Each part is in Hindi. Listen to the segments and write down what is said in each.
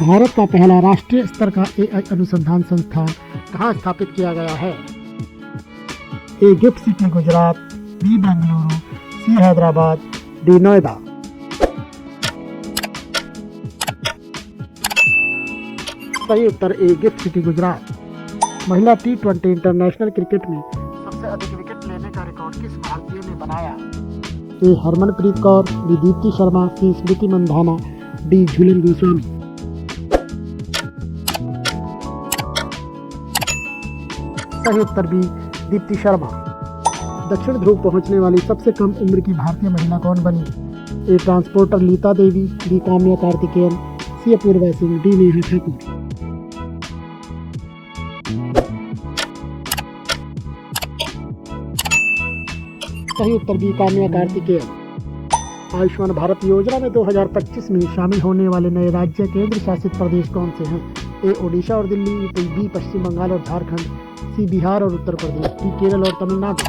भारत का पहला राष्ट्रीय स्तर का एआई अनुसंधान संस्थान कहाँ स्थापित किया गया है? A GIFT City Gujarat, B Bengaluru, C Hyderabad, D Noida. सही उत्तर ए गिफ्ट सिटी गुजरात। महिला T20 इंटरनेशनल क्रिकेट में सबसे अधिक विकेट लेने का रिकॉर्ड किस भारतीय ने बनाया? ए हरमनप्रीत कौर, बी दीप्ति शर्मा, सी स्मृति मंधाना, डी झूलन गोस्वामी। सही उत्तर बी दीप्ति शर्मा। दक्षिण ध्रुव पहुंचने वाली सबसे कम उम्र की भारतीय महिला कौन बनी? ए ट्रांसपोर्टर लीता देवी, बी काम्या कार्तिकेयन, सी अपूर्वा सिंह, डी नेहा ठाकुर। सही उत्तर बी काम्या कार्तिकेयन। आयुष्मान भारत योजना में 2025 में शामिल होने वाले नए राज्य केंद्र शासित प्रदेश कौन से हैं? ए ओडिशा और दिल्ली, बी पश्चिम बंगाल और झारखंड, सी बिहार और उत्तर प्रदेश, डी केरल और तमिलनाडु।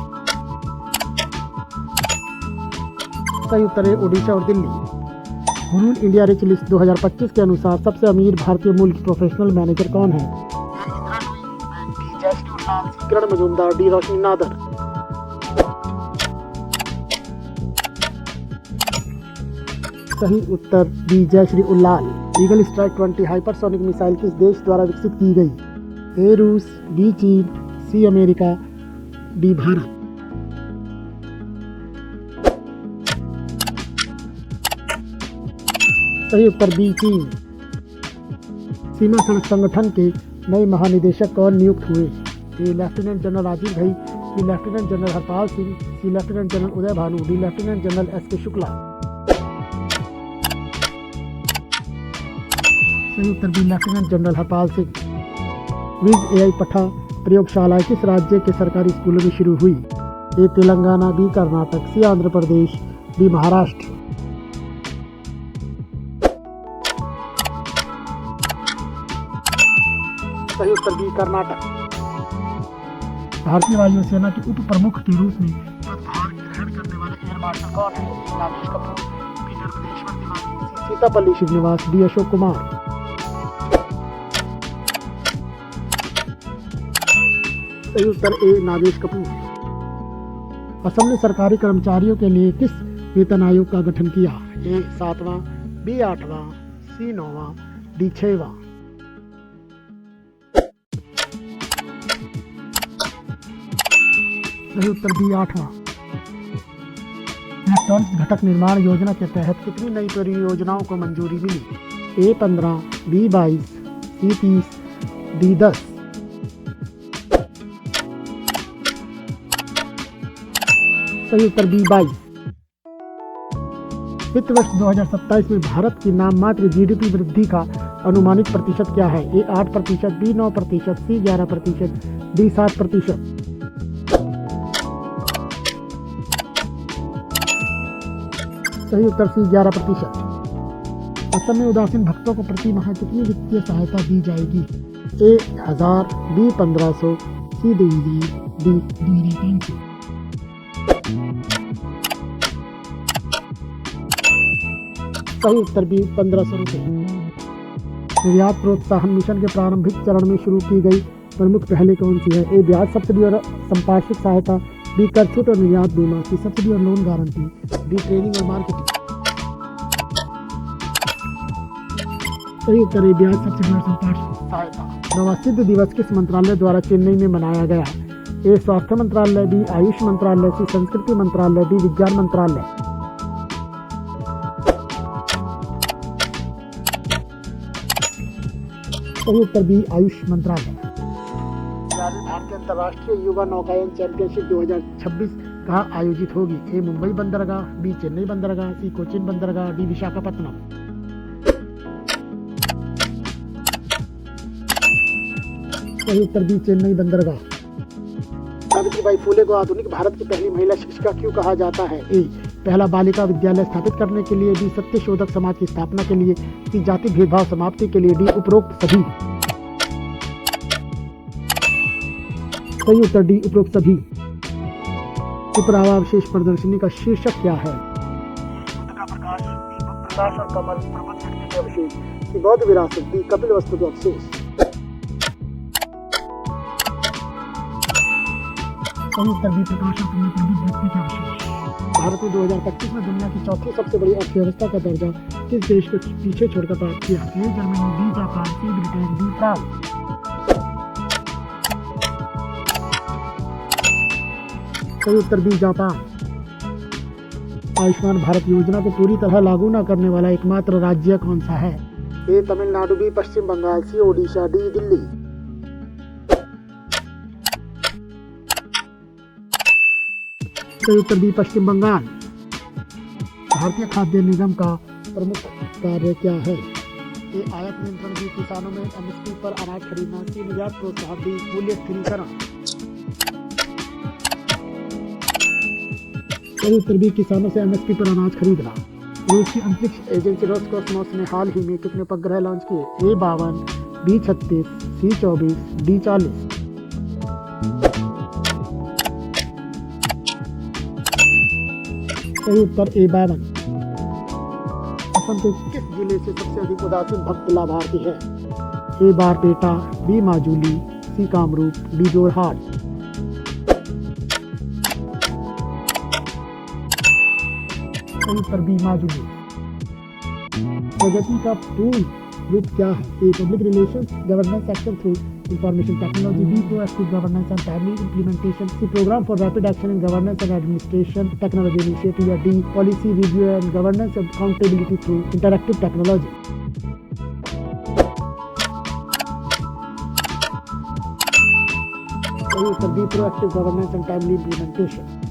सही उत्तर है ओडिशा और Delhi. Hurun India rich list 2025 के अनुसार सबसे अमीर भारतीय मूल की प्रोफेशनल मैनेजर कौन है? B Jayshree Ullal, C Kiran Mazumdar, D Roshni Nadar. सही उत्तर B Jayshree Ullal. Eagle strike 20 hypersonic missile किस देश द्वारा विकसित की गई? ए रूस, बी चीन, सी अमेरिका, डी भारत। सही उत्तर बी चीन। सीमा सड़क संगठन के नए महानिदेशक कौन नियुक्त हुए? A lieutenant general Rajiv Ghai, B lieutenant general Harpal Singh, C lieutenant general Uday Bhanu, D lieutenant general S K. Shukla. सही उत्तर B lieutenant general Harpal Singh. विज एआई पठा प्रयोगशाला किस राज्य के सरकारी स्कूलों में शुरू हुई? ए तेलंगाना, बी कर्नाटक, सी आंध्र प्रदेश, डी महाराष्ट्र। सही उत्तर बी कर्नाटक। भारतीय वायुसेना के उप प्रमुख के रूप में पदभार ग्रहण करने वाले एयर मार्शल कौन है? राजेश कपूर, बी नर्मदेश्वर तिवारी, सी सीतापल्ली श्रीनिवास, डी अशोक कुमार। सही उत्तर ए नागेश कपूर। असम ने सरकारी कर्मचारियों के लिए किस वेतन आयोग का गठन किया? ए 7वां, बी 8वां, सी 9वां, डी 6वां। सही उत्तर बी 8वां। इलेक्ट्रॉनिक्स घटक निर्माण योजना के तहत कितनी नई परियोजनाओं को मंजूरी मिली? ए 15, बी 22, सी 30, डी 10। सही उत्तर बी 22। वित्त वर्ष 2027 में भारत की नाम मात्र जीडीपी वृद्धि का अनुमानित प्रतिशत क्या है? ए 8%, बी 9%, सी 11%, डी 7%। सही उत्तर सी 11%। असम में उदासीन भक्तों को प्रति माह कितनी वित्तीय सहायता दी जाएगी? ए 1000, बी 1500, सी 2000, डी 2500। सही उत्तर बी 1500 रुपये। निर्यात प्रोत्साहन मिशन के प्रारंभिक चरण में शुरू की गई प्रमुख पहले कौन सी है? ए ब्याज सब्सिडी और संपार्श्विक सहायता, बी कर छूट और निर्यात बीमा, सी सब्सिडी और लोन गारंटी, डी ट्रेनिंग और मार्केटिंग। सही उत्तर है ब्याज सब्सिडी और संपार्श्विक सहायता। नवसिद्ध दिवस किस मंत्रालय द्वारा चेन्नई में मनाया गया? ए स्वास्थ्य मंत्रालय, बी आयुष मंत्रालय, सी संस्कृति मंत्रालय, डी विज्ञान मंत्रालय। सही उत्तर बी आयुष मंत्रालय। भारतीय अंतर्राष्ट्रीय युवा नौकायन चैंपियनशिप 2026 कहाँ आयोजित होगी? ए मुंबई बंदरगाह, बी चेन्नई बंदरगाह, सी कोचिन बंदरगाह, डी विशाखापत्तनम। सही उत्तर बी चेन्नई बंदरगाह। सावित्रीबाई फुले को आधुनिक भारत की पहली महिला शिक्षिका क्यों कहा जाता है? ए पहला बालिका विद्यालय स्थापित करने के लिए, बी सत्यशोधक समाज की स्थापना के लिए, सी जाति भेदभाव समाप्ति के लिए, डी उपरोक्त सभी। सही उत्तर डी उपरोक्त सभी। उपरावावशेष प्रदर्शनी का शीर्षक क्या है? बुद्ध का प्रकाश, प्रकाश और कमल, प्रबंध के अवशेष की बौद्ध विरासत दी कपिल वस्तु के अवशेष। सही उत्तर बी प्रकाशन करने पर भी व्यक्ति के अवशेष। भारत ने 2025 में दुनिया की चौथी सबसे बड़ी अर्थव्यवस्था का दर्जा किस देश को पीछे छोड़कर प्राप्त किया? A Germany, B Japan, C Britain, D France. सही उत्तर बी जापान। आयुष्मान भारत योजना को पूरी तरह लागू न करने वाला एकमात्र राज्य कौन सा है? ए तमिलनाडु, बी पश्चिम बंगाल, सी ओडिशा, डी दिल्ली। सही उत्तर बी पश्चिम बंगाल। भारतीय खाद्य निगम का प्रमुख कार्य क्या है? ए आयात नियंत्रण, बी किसानों में एमएसपी पर अनाज खरीदना, सी निर्यात प्रोत्साहन, डी मूल्य स्थिरीकरण। सही उत्तर बी किसानों से एमएसपी पर अनाज खरीदना। रूस की अंतरिक्ष एजेंसी रोसकोसमोस ने हाल ही में कितने उपग्रह लॉन्च किए? ए 52, बी 36, सी 24, डी 40। सही उत्तर ए 52। असम के किस जिले से सबसे अधिक उदासीन भक्त लाभार्थी है? ए बारपेटा, बी माजुली, सी कामरूप, डी जोरहाट। सही उत्तर बी माजुली। प्रगति का पूर्ण रूप क्या है? A public relations governance action through information technology, B proactive governance and timely implementation, C programme for rapid action in governance and administration technology initiative, या D policy review and governance and accountability through interactive technology. सही उत्तर B proactive governance and timely implementation.